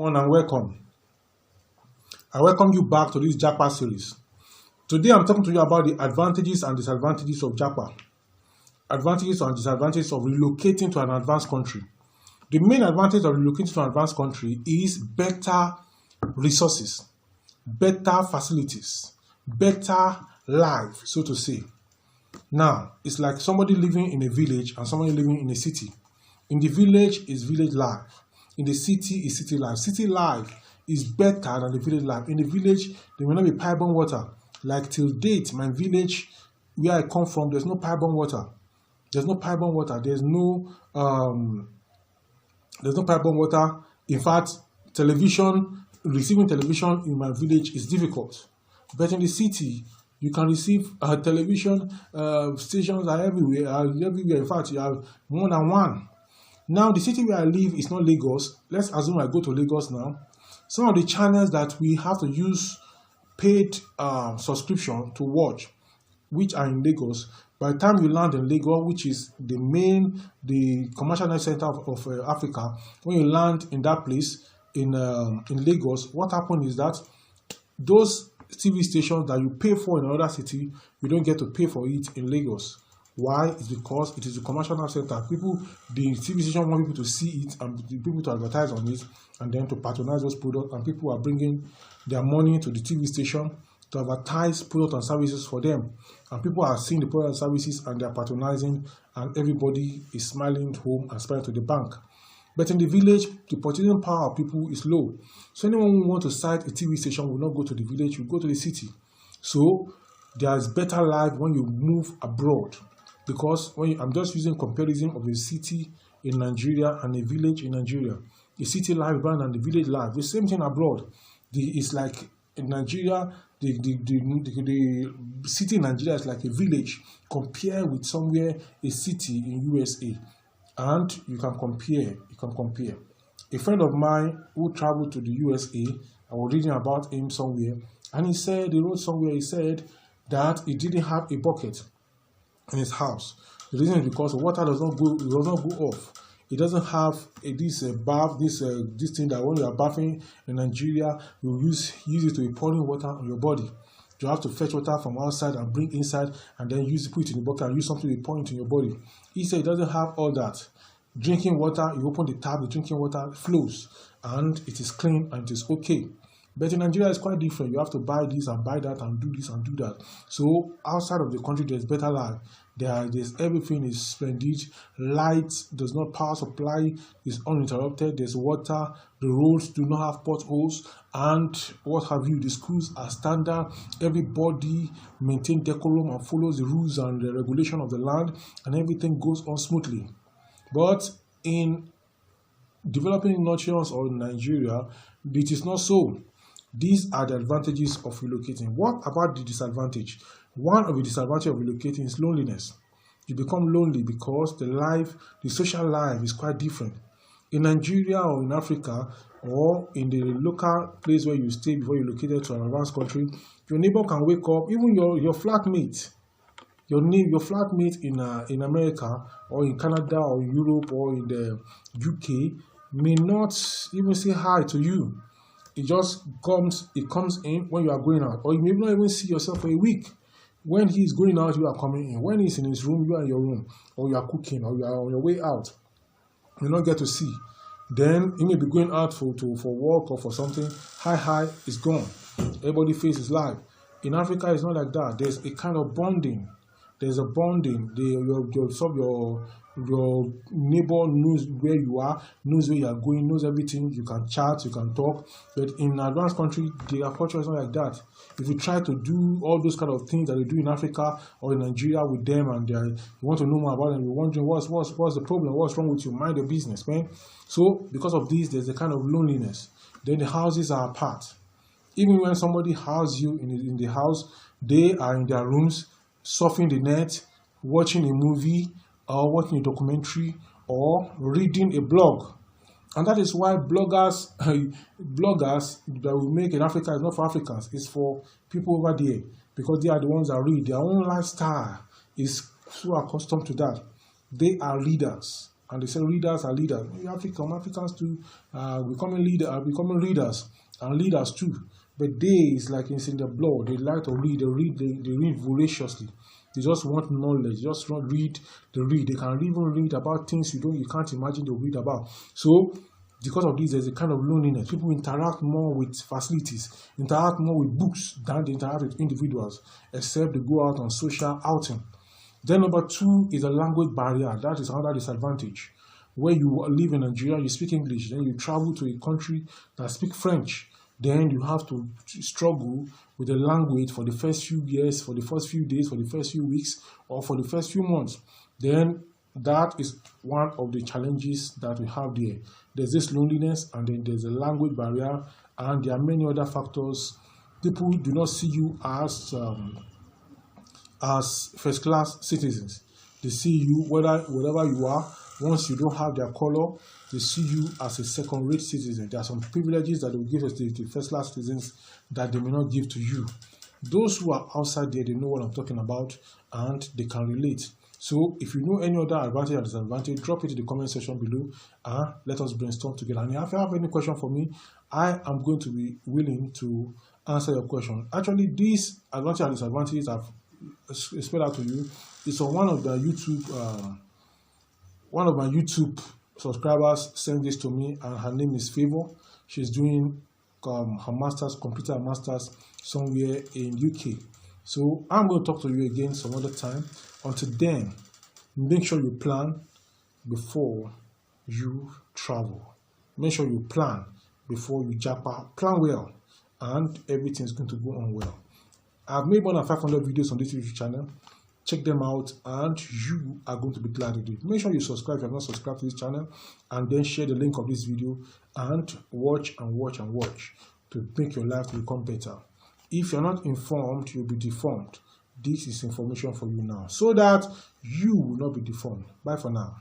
everyone, and welcome. I welcome you back to this japa series. Today I'm talking to you about the advantages and disadvantages of japa. Advantages and disadvantages of relocating to an advanced country. The main advantage of relocating to an advanced country is better resources, better facilities, better life, so to say. Now, it's like somebody living in a village and somebody living in a city. In the village is village life. In the city is city life. City life is better than the village life. In the village, there will not be pipe-borne water. Like till date, my village, where I come from, there's no pipe-borne water. There's no pipe-borne water. There's no pipe-borne water. In fact, receiving television in my village is difficult. But in the city, you can receive television stations are everywhere. In fact, you have more than one. Now, the city where I live is not Lagos. Let's assume I go to Lagos now. Some of the channels that we have to use paid subscription to watch, which are in Lagos, by the time you land in Lagos, which is the commercial center of Africa, when you land in that place in Lagos, what happens is that those TV stations that you pay for in another city, you don't get to pay for it in Lagos. Why? It's because it is a commercial center. The TV station want people to see it and people to advertise on it and then to patronize those products, and people are bringing their money to the TV station to advertise products and services for them. And people are seeing the products and services and they are patronizing, and everybody is smiling home and smiling to the bank. But in the village, the purchasing power of people is low. So anyone who wants to site a TV station will not go to the village, will go to the city. So there is better life when you move abroad. Because I'm just using comparison of a city in Nigeria and a village in Nigeria. The city life is better than the village life. The same thing abroad. It's like in Nigeria, the city in Nigeria is like a village compared with somewhere, a city in USA. And you can compare. A friend of mine who traveled to the USA, I was reading about him somewhere, and he said that he didn't have a bucket in his house. The reason is because the water does not go off. It doesn't have this thing that when you are bathing in Nigeria, you use it to be pouring water on your body. You have to fetch water from outside and bring inside, and then put it in the bucket and use something to pour into your body. He said it doesn't have all that. Drinking water, you open the tap, the drinking water flows, and it is clean and it is okay. But in Nigeria, it's quite different. You have to buy this and buy that and do this and do that. So outside of the country, there's better life. There's everything is splendid. Light does not power supply is uninterrupted. There's water. The roads do not have potholes, and what have you. The schools are standard. Everybody maintains decorum and follows the rules and the regulation of the land, and everything goes on smoothly. But in developing nations or Nigeria, it is not so. These are the advantages of relocating. What about the disadvantage? One of the disadvantages of relocating is loneliness. You become lonely because the social life is quite different. In Nigeria or in Africa or in the local place where you stay before you relocated to an advanced country, your neighbor can wake up, even your flatmate. Your flatmate in America or in Canada or in Europe or in the UK may not even say hi to you. It comes in when you are going out, or you may not even see yourself for a week. When he is going out, you are coming in. When he's in his room, you are in your room, or you are cooking, or you are on your way out. You don't get to see. Then he may be going out for work or for something. Hi, is gone. Everybody faces life. In Africa, it's not like that. There's a kind of bonding. There's a bonding. Your neighbor knows where you are, knows where you are going, knows everything. You can chat, you can talk. But in an advanced country, their culture is not like that. If you try to do all those kind of things that they do in Africa or in Nigeria with them, and you want to know more about them, you're wondering what's the problem, what's wrong with you, mind your business, man. So because of this, there's a kind of loneliness. Then the houses are apart. Even when somebody houses you in the house, they are in their rooms, surfing the net, watching a movie, or watching a documentary, or reading a blog. And that is why bloggers that we make in Africa is not for Africans, it's for people over there, because they are the ones that read. Their own lifestyle is so accustomed to that. They are readers, and they say readers are leaders. Maybe Africans too becoming readers and leaders too. But it's like it's in the blood. They like to read. They read voraciously. They just want knowledge. They just want read. They can even read about things you can't imagine to read about. So because of this, there's a kind of loneliness. People interact more with facilities, interact more with books than they interact with individuals, except they go out on social outing. Then number 2 is a language barrier. That is another disadvantage. Where you live in Nigeria, you speak English, then you travel to a country that speaks French. Then you have to struggle with the language for the first few years, for the first few days, for the first few weeks, or for the first few months. Then that is one of the challenges that we have there. There's this loneliness, and then there's a language barrier, and there are many other factors. People do not see you as first-class citizens. They see you, wherever you are, once you don't have their color, they see you as a second-rate citizen. There are some privileges that they will give us to first-class citizens that they may not give to you. Those who are outside there, they know what I'm talking about, and they can relate. So if you know any other advantage or disadvantage, drop it in the comment section below and let us brainstorm together. And if you have any question for me, I am going to be willing to answer your question. Actually, these advantages and disadvantages I've spelled out to you is on one of my YouTube subscribers sent this to me, and her name is Favor. She's doing her master's, computer master's somewhere in UK. So I'm going to talk to you again some other time. Until then, make sure you plan before you travel. Make sure you plan before you japa. Plan well, and everything's going to go on well. I've made more than 500 videos on this YouTube channel. Check them out, and you are going to be glad you did. Make sure you subscribe if you have not subscribed to this channel, and then share the link of this video and watch and watch and watch to make your life become better. If you're not informed, you'll be deformed. This is information for you now, so that you will not be deformed. Bye for now.